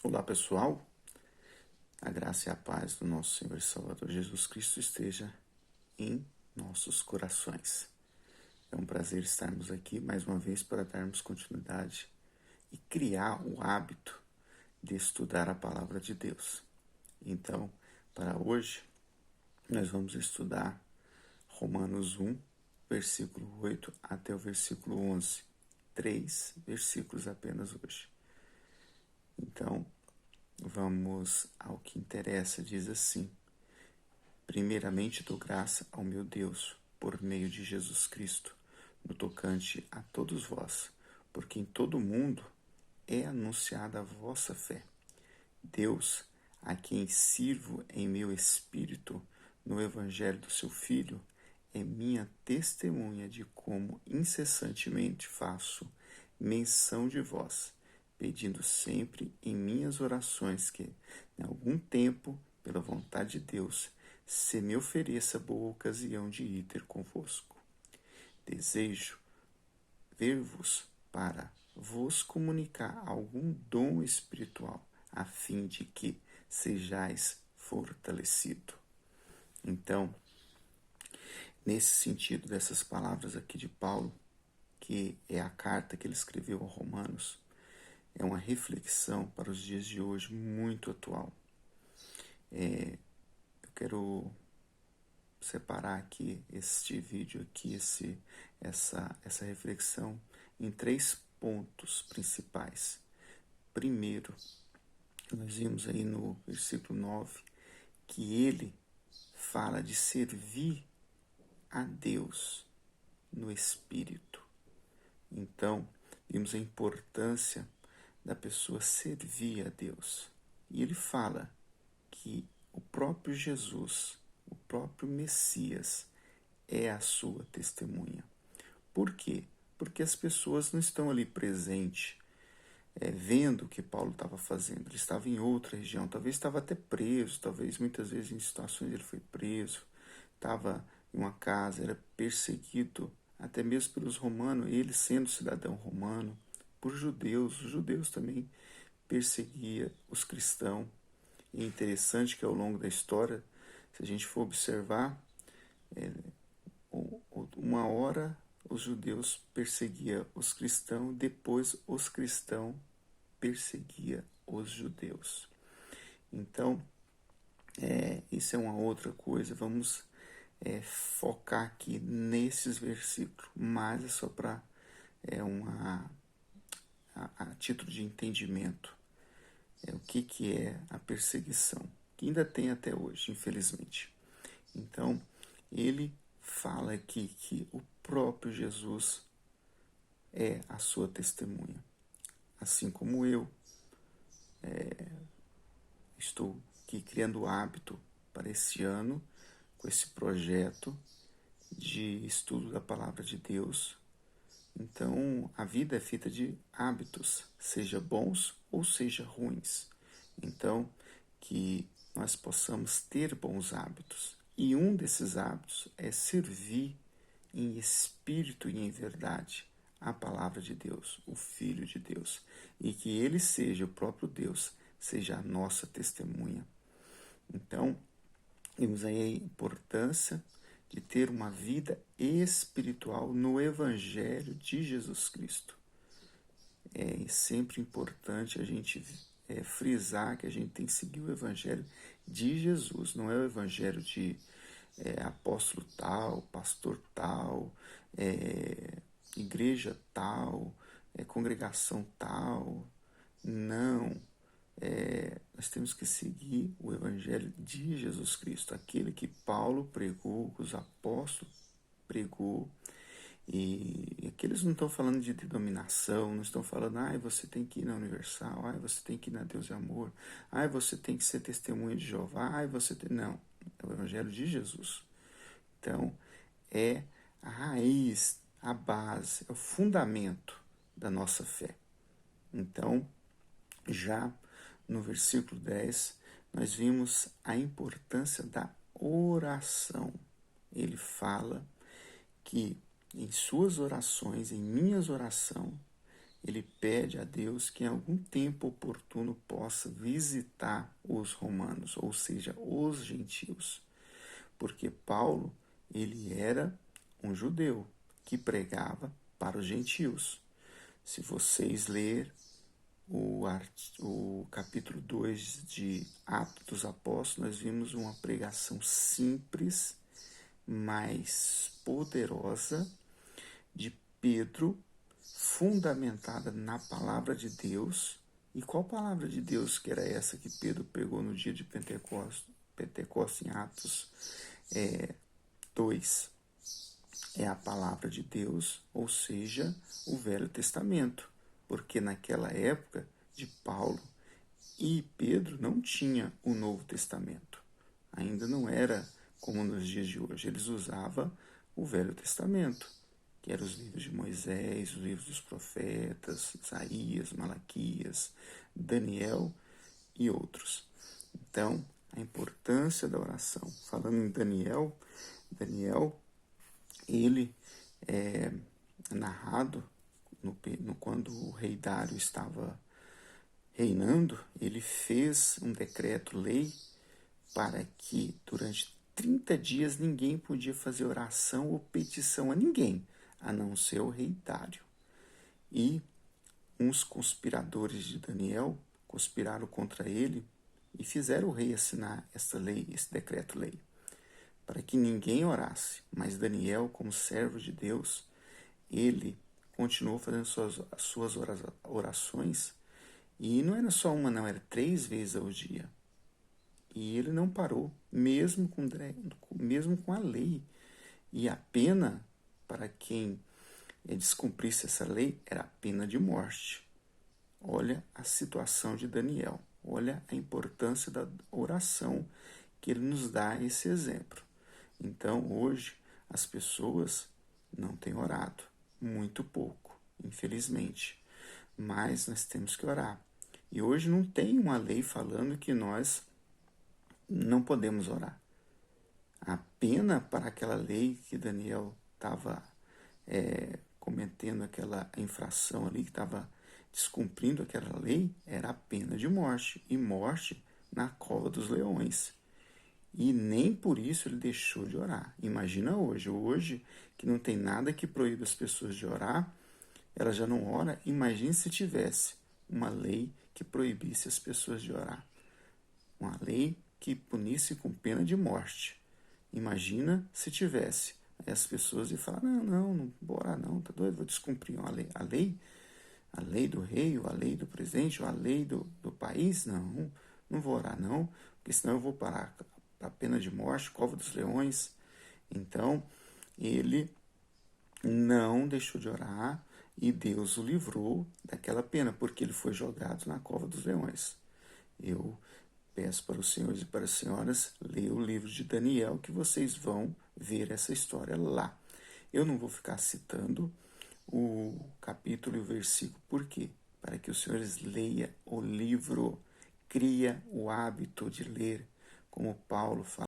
Olá pessoal, a graça e a paz do nosso Senhor e Salvador Jesus Cristo esteja em nossos corações. É um prazer estarmos aqui mais uma vez para darmos continuidade e criar o hábito de estudar a Palavra de Deus. Então, para hoje, nós vamos estudar Romanos 1, versículo 8 até o versículo 11. 3 versículos apenas hoje. Então, vamos ao que interessa, diz assim: primeiramente dou graça ao meu Deus, por meio de Jesus Cristo, no tocante a todos vós, porque em todo o mundo é anunciada a vossa fé. Deus, a quem sirvo em meu espírito no Evangelho do seu Filho, é minha testemunha de como incessantemente faço menção de vós, pedindo sempre em minhas orações que, em algum tempo, pela vontade de Deus, se me ofereça boa ocasião de ir ter convosco. Desejo ver-vos para vos comunicar algum dom espiritual, a fim de que sejais fortalecido. Então, nesse sentido dessas palavras aqui de Paulo, que é a carta que ele escreveu aos Romanos, é uma reflexão para os dias de hoje muito atual. Eu quero separar aqui este vídeo aqui, essa reflexão em 3 pontos principais. Primeiro, nós vimos aí no versículo 9 que ele fala de servir a Deus no Espírito. Então, vimos a importância da pessoa servir a Deus. E ele fala que o próprio Jesus, o próprio Messias, é a sua testemunha. Por quê? Porque as pessoas não estão ali presentes, vendo o que Paulo estava fazendo. Ele estava em outra região, talvez estava até preso, talvez muitas vezes em situações ele foi preso, estava em uma casa, era perseguido, até mesmo pelos romanos, ele sendo cidadão romano, por judeus. Os judeus também perseguia os cristãos. E é interessante que ao longo da história, se a gente for observar, uma hora os judeus perseguiam os cristãos, depois os cristãos perseguiam os judeus. Então, isso é uma outra coisa. Vamos focar aqui nesses versículos, mas é só para a título de entendimento. O que é a perseguição, que ainda tem até hoje, infelizmente. Então, ele fala aqui que o próprio Jesus é a sua testemunha. Assim como eu estou aqui criando o hábito para esse ano, com esse projeto de estudo da Palavra de Deus. Então, a vida é feita de hábitos, seja bons ou seja ruins. Então, que nós possamos ter bons hábitos. E um desses hábitos é servir em espírito e em verdade a Palavra de Deus, o Filho de Deus. E que Ele seja, o próprio Deus, seja a nossa testemunha. Então, vimos aí a importância de ter uma vida espiritual no Evangelho de Jesus Cristo. É sempre importante a gente frisar que a gente tem que seguir o Evangelho de Jesus, não é o Evangelho de apóstolo tal, pastor tal, igreja tal, congregação tal. Não. Nós temos que seguir o Evangelho de Jesus Cristo, aquele que Paulo pregou, que os apóstolos pregou. E aqui eles não estão falando de denominação, não estão falando, você tem que ir na Universal, você tem que ir na Deus e Amor, você tem que ser testemunha de Jeová, você tem... Não, é o Evangelho de Jesus. Então, é a raiz, a base, é o fundamento da nossa fé. Então, já no versículo 10, nós vimos a importância da oração. Ele fala que em suas orações, em minhas orações, ele pede a Deus que em algum tempo oportuno possa visitar os romanos, ou seja, os gentios. Porque Paulo, ele era um judeu que pregava para os gentios. Se vocês ler o capítulo 2 de Atos dos Apóstolos, nós vimos uma pregação simples, mas poderosa, de Pedro, fundamentada na palavra de Deus. E qual palavra de Deus que era essa que Pedro pregou no dia de Pentecostes em Atos 2? É a palavra de Deus, ou seja, o Velho Testamento, porque naquela época de Paulo e Pedro não tinha o Novo Testamento. Ainda não era como nos dias de hoje. Eles usavam o Velho Testamento, que eram os livros de Moisés, os livros dos profetas, Isaías, Malaquias, Daniel e outros. Então, a importância da oração. Falando em Daniel, ele é narrado quando o rei Dário estava reinando, ele fez um decreto-lei para que durante 30 dias ninguém podia fazer oração ou petição a ninguém, a não ser o rei Dário. E uns conspiradores de Daniel conspiraram contra ele e fizeram o rei assinar essa lei, esse decreto-lei, para que ninguém orasse. Mas Daniel, como servo de Deus, ele continuou fazendo as suas orações, e não era só uma, não, era 3 vezes ao dia. E ele não parou, mesmo com a lei. E a pena para quem descumprisse essa lei era a pena de morte. Olha a situação de Daniel, olha a importância da oração, que ele nos dá esse exemplo. Então, hoje, as pessoas não têm orado, muito pouco, infelizmente. Mas nós temos que orar. E hoje não tem uma lei falando que nós não podemos orar. A pena para aquela lei que Daniel estava cometendo, aquela infração ali, que estava descumprindo aquela lei, era a pena de morte, e morte na cova dos leões. E nem por isso ele deixou de orar. Imagina hoje que não tem nada que proíba as pessoas de orar, ela já não ora. Imagine se tivesse uma lei que proibisse as pessoas de orar, uma lei que punisse com pena de morte. Imagina se tivesse. Aí as pessoas iam falar, não vou orar não, tá doido, vou descumprir a lei do rei, ou a lei do presidente, ou a lei do país, não vou orar não, porque senão eu vou parar a pena de morte, cova dos leões. Então, ele não deixou de orar, e Deus o livrou daquela pena, porque ele foi jogado na cova dos leões. Eu peço para os senhores e para as senhoras ler o livro de Daniel, que vocês vão ver essa história lá. Eu não vou ficar citando o capítulo e o versículo, por quê? Para que os senhores leiam o livro, cria o hábito de ler, como Paulo fala.